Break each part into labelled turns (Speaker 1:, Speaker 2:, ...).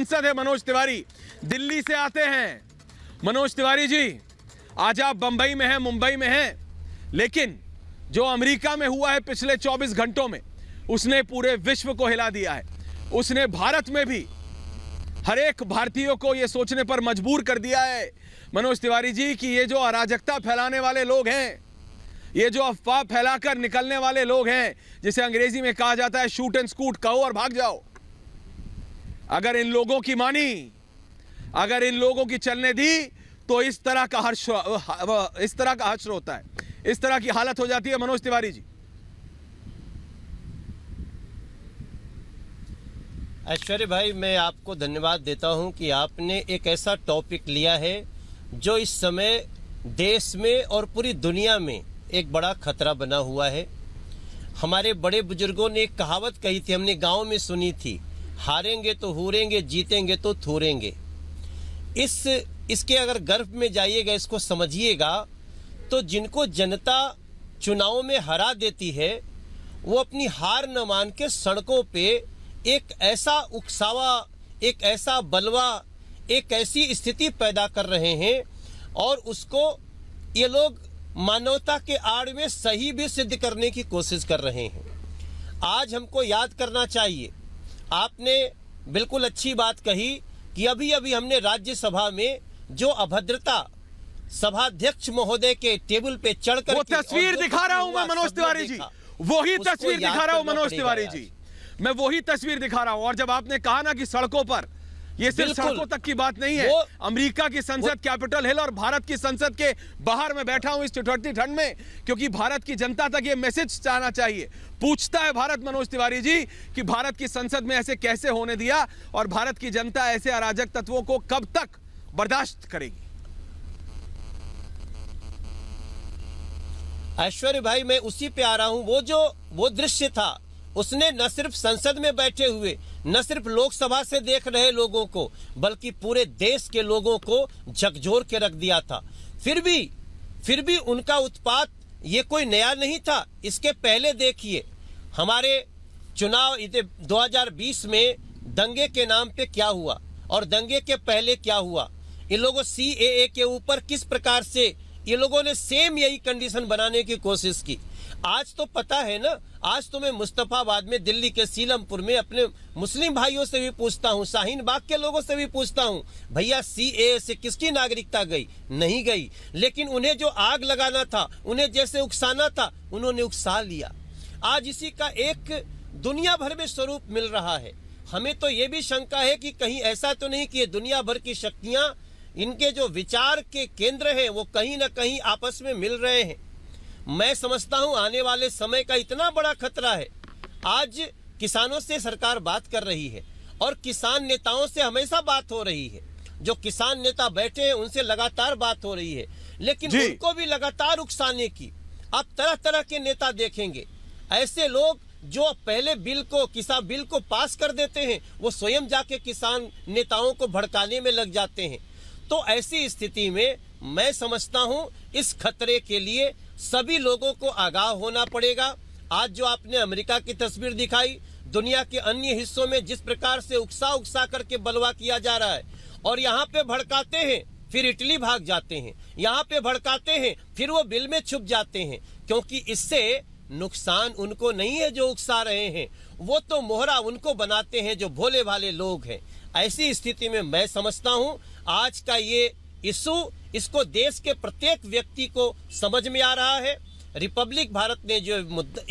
Speaker 1: सांसद है मनोज तिवारी, दिल्ली से आते हैं। मनोज तिवारी जी, आज आप बंबई में हैं, मुंबई में हैं, लेकिन जो अमेरिका में हुआ है पिछले 24 घंटों में, उसने पूरे विश्व को हिला दिया है। उसने भारत में भी हर एक भारतीयों को यह सोचने पर मजबूर कर दिया है मनोज तिवारी जी कि ये जो अराजकता फैलाने वाले लोग हैं, ये जो अफवाह फैलाकर निकलने वाले लोग हैं, जिसे अंग्रेजी में कहा जाता है शूट एंड स्कूट, कहो और भाग जाओ, अगर इन लोगों की मानी, अगर इन लोगों की चलने दी, तो इस तरह का हश्र होता है, इस तरह की हालत हो जाती है मनोज तिवारी जी।
Speaker 2: ऐश्वर्य भाई, मैं आपको धन्यवाद देता हूं कि आपने एक ऐसा टॉपिक लिया है जो इस समय देश में और पूरी दुनिया में एक बड़ा खतरा बना हुआ है। हमारे बड़े बुजुर्गों ने एक कहावत कही थी, हमने गांव में सुनी थी, हारेंगे तो हूरेंगे, जीतेंगे तो थूरेंगे। इसके अगर गर्भ में जाइएगा, इसको समझिएगा, तो जिनको जनता चुनाव में हरा देती है, वो अपनी हार न मान के सड़कों पे एक ऐसा उकसावा, एक ऐसा बलवा, एक ऐसी स्थिति पैदा कर रहे हैं और उसको ये लोग मानवता के आड़ में सही भी सिद्ध करने की कोशिश कर रहे हैं। आज हमको याद करना चाहिए, आपने बिल्कुल अच्छी बात कही कि अभी अभी हमने राज्यसभा में जो अभद्रता सभाध्यक्ष महोदय के टेबल पे चढ़कर
Speaker 1: वो तस्वीर दिखा रहा हूं मैं मनोज तिवारी जी, वही तस्वीर दिखा रहा हूं मनोज तिवारी जी, मैं वही तस्वीर दिखा रहा हूं। और जब आपने कहा ना कि सड़कों पर, ये सिर्फ सड़कों तक की बात नहीं है, अमेरिका की संसद कैपिटल हिल और भारत की संसद के बाहर मैं बैठा हूं इस ठिठुरती ठंड में, क्योंकि भारत की जनता तक ये मैसेज जाना चाहिए। पूछता है भारत मनोज तिवारी जी कि भारत की संसद में ऐसे कैसे होने दिया और भारत की जनता ऐसे अराजक तत्वों को कब तक बर्दाश्त करेगी।
Speaker 2: ऐश्वर्य भाई, मैं उसी पे आ रहा हूं। वो दृश्य था, उसने न सिर्फ संसद में बैठे हुए, न सिर्फ लोकसभा से देख रहे लोगों को, बल्कि पूरे देश के लोगों को झकझोर के रख दिया था। फिर भी उनका उत्पात ये कोई नया नहीं था। इसके पहले देखिए, हमारे चुनाव 2020 में दंगे के नाम पे क्या हुआ और दंगे के पहले क्या हुआ। इन लोगों CAA के ऊपर किस प्रकार से ये लोगों ने सेम यही कंडीशन बनाने की कोशिश की। आज तो पता है ना, आज तो मैं मुस्तफाबाद में, दिल्ली के सीलमपुर में अपने मुस्लिम भाइयों से भी पूछता हूँ, शाहीन बाग के लोगों से भी पूछता हूँ, भैया CAA से किसकी नागरिकता गई? नहीं गई। लेकिन उन्हें जो आग लगाना था, उन्हें जैसे उकसाना था, उन्होंने उकसा लिया। आज इसी का एक दुनिया भर में स्वरूप मिल रहा है। हमें तो ये भी शंका है कि कहीं ऐसा तो नहीं कि ये दुनिया भर की शक्तियां, इनके जो विचार के केंद्र हैं, वो कहीं ना कहीं आपस में मिल रहे हैं। मैं समझता हूं आने वाले समय का इतना बड़ा खतरा है। आज किसानों से सरकार बात कर रही है और किसान नेताओं से हमेशा बात हो रही है। जो किसान नेता बैठे हैं उनसे लगातार बात हो रही है, लेकिन उनको भी लगातार उकसाने की आप तरह तरह के नेता देखेंगे। ऐसे लोग जो पहले किसान बिल को पास कर देते हैं, वो स्वयं जाके किसान नेताओं को भड़काने में लग जाते हैं। तो ऐसी स्थिति में मैं समझता हूं इस खतरे के लिए सभी लोगों को आगाह होना पड़ेगा। आज जो आपने अमेरिका की तस्वीर दिखाई, दुनिया के अन्य हिस्सों में जिस प्रकार से उकसा करके बलवा किया जा रहा है, और यहाँ पे भड़काते हैं फिर इटली भाग जाते हैं, यहाँ पे भड़काते हैं फिर वो बिल में छुप जाते हैं, क्योंकि इससे नुकसान उनको नहीं है जो उकसा रहे हैं, वो तो मोहरा उनको बनाते हैं जो भोले भाले लोग हैं। ऐसी स्थिति में मैं समझता हूं आज का ये इशू, इसको देश के प्रत्येक व्यक्ति को समझ में आ रहा है। रिपब्लिक भारत ने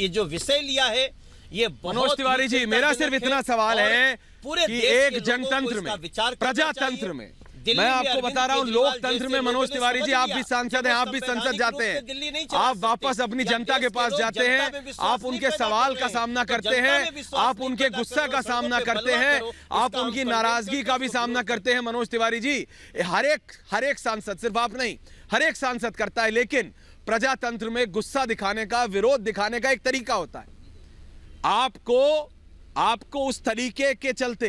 Speaker 2: जो विषय लिया है, ये
Speaker 1: मनोज तिवारी जी, मेरा सिर्फ इतना सवाल है पूरे कि एक जनतंत्र में, प्रजातंत्र में, मैं आपको बता रहा हूं, लोकतंत्र में मनोज तिवारी जी, आप भी सांसद हैं, आप भी संसद जाते हैं, आप वापस अपनी जनता के पास जाते हैं, आप उनके सवाल का सामना करते हैं, आप उनके गुस्सा का सामना करते हैं, आप उनकी नाराजगी का भी सामना करते हैं। मनोज तिवारी जी, हर एक सांसद, सिर्फ आप नहीं, हर एक सांसद करता है, लेकिन प्रजातंत्र में गुस्सा दिखाने का, विरोध दिखाने का एक तरीका होता है। आपको उस तरीके के चलते,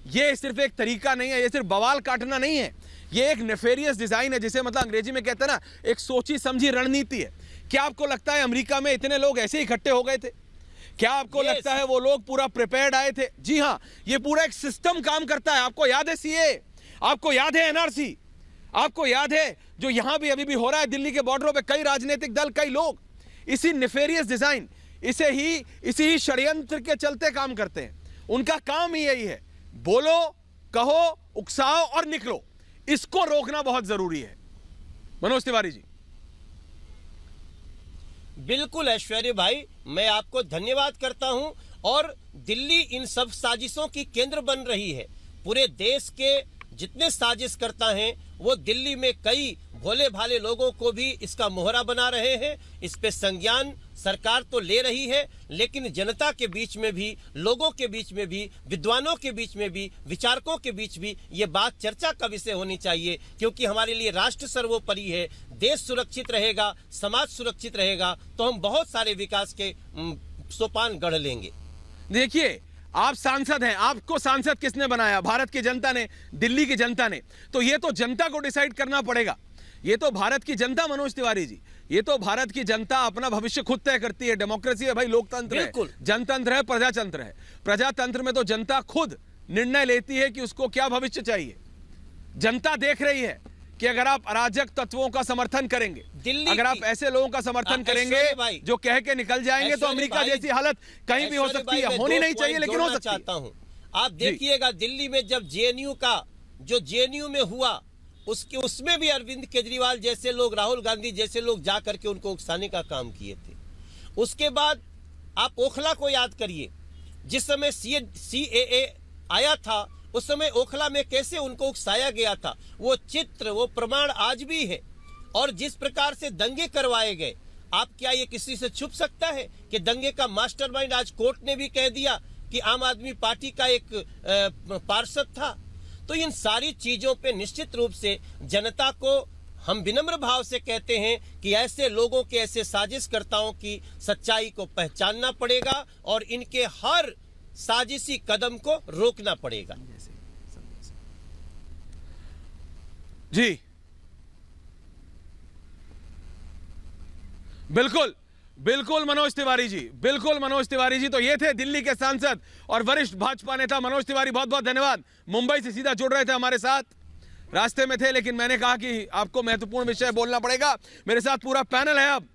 Speaker 1: ये सिर्फ एक तरीका नहीं है, ये सिर्फ बवाल काटना नहीं है, ये एक नेफेरियस डिजाइन है, जिसे मतलब अंग्रेजी में कहते हैं ना, एक सोची समझी रणनीति है। क्या आपको लगता है अमेरिका में इतने लोग ऐसे ही इकट्ठे हो गए थे? क्या आपको
Speaker 2: Yes.
Speaker 1: लगता है वो लोग पूरा प्रिपेयर्ड आए थे? जी हां, ये पूरा एक सिस्टम काम करता है। आपको याद है सीए, आपको याद है एनआरसी, आपको याद है जो यहां भी अभी भी हो रहा है दिल्ली के बॉर्डरों पे, कई राजनीतिक दल, कई लोग इसी नेफेरियस डिजाइन, इसी ही षड्यंत्र के चलते काम करते हैं। उनका काम ही यही है, बोलो, कहो, उकसाओ और निकलो। इसको रोकना बहुत जरूरी है। मनोज तिवारी जी।
Speaker 2: बिल्कुल ऐश्वर्य भाई, मैं आपको धन्यवाद करता हूं। और दिल्ली इन सब साजिशों की केंद्र बन रही है। पूरे देश के जितने साजिशकर्ता हैं वो दिल्ली में कई भोले भाले लोगों को भी इसका मोहरा बना रहे हैं। इस पे संज्ञान सरकार तो ले रही है, लेकिन जनता के बीच में भी, लोगों के बीच में भी, विद्वानों के बीच में भी, विचारकों के बीच भी ये बात चर्चा का विषय होनी चाहिए। क्योंकि हमारे लिए राष्ट्र सर्वोपरि है। देश सुरक्षित रहेगा, समाज सुरक्षित रहेगा, तो हम बहुत सारे विकास के सोपान गढ़ लेंगे।
Speaker 1: देखिए, आप सांसद हैं, आपको सांसद किसने बनाया? भारत की जनता ने, दिल्ली की जनता ने। तो ये तो जनता को डिसाइड करना पड़ेगा। ये तो भारत की जनता, मनोज तिवारी जी, ये तो भारत की जनता अपना भविष्य खुद तय करती है। डेमोक्रेसी है भाई, लोकतंत्र है, जनतंत्र है, प्रजातंत्र है। प्रजातंत्र में तो जनता खुद निर्णय लेती है कि उसको क्या भविष्य चाहिए। जनता देख रही है कि अगर आप अराजक तत्वों का समर्थन करेंगे, अगर आप ऐसे लोगों का समर्थन करेंगे जो कह के निकल जाएंगे, तो अमेरिका जैसी हालत कहीं भी हो सकती है। होनी नहीं चाहिए, लेकिन हो सकती है।
Speaker 2: आप देखिएगा, दिल्ली में जब जेएनयू में हुआ, उसमें भी अरविंद केजरीवाल जैसे लोग, राहुल गांधी जैसे लोग जा करके उनको उकसाने का काम किए थे। उसके बाद आप ओखला को याद करिए, जिस समय CAA आया था, उस समय ओखला में कैसे उनको उकसाया गया था। वो चित्र, वो प्रमाण आज भी है। और जिस प्रकार से दंगे करवाए गए, आप क्या ये किसी से छुप सकता है कि दंगे का मास्टरमाइंड आज कोर्ट ने भी कह दिया कि आम आदमी पार्टी का एक पार्षद था। तो इन सारी चीजों पे निश्चित रूप से जनता को हम विनम्र भाव से कहते हैं कि ऐसे लोगों के, ऐसे साजिशकर्ताओं की सच्चाई को पहचानना पड़ेगा और इनके हर साजिशी कदम को रोकना पड़ेगा।
Speaker 1: जी बिल्कुल, बिल्कुल मनोज तिवारी जी, बिल्कुल मनोज तिवारी जी। तो ये थे दिल्ली के सांसद और वरिष्ठ भाजपा नेता मनोज तिवारी। बहुत बहुत धन्यवाद। मुंबई से सीधा जुड़ रहे थे हमारे साथ, रास्ते में थे, लेकिन मैंने कहा कि आपको महत्वपूर्ण विषय बोलना पड़ेगा। मेरे साथ पूरा पैनल है अब।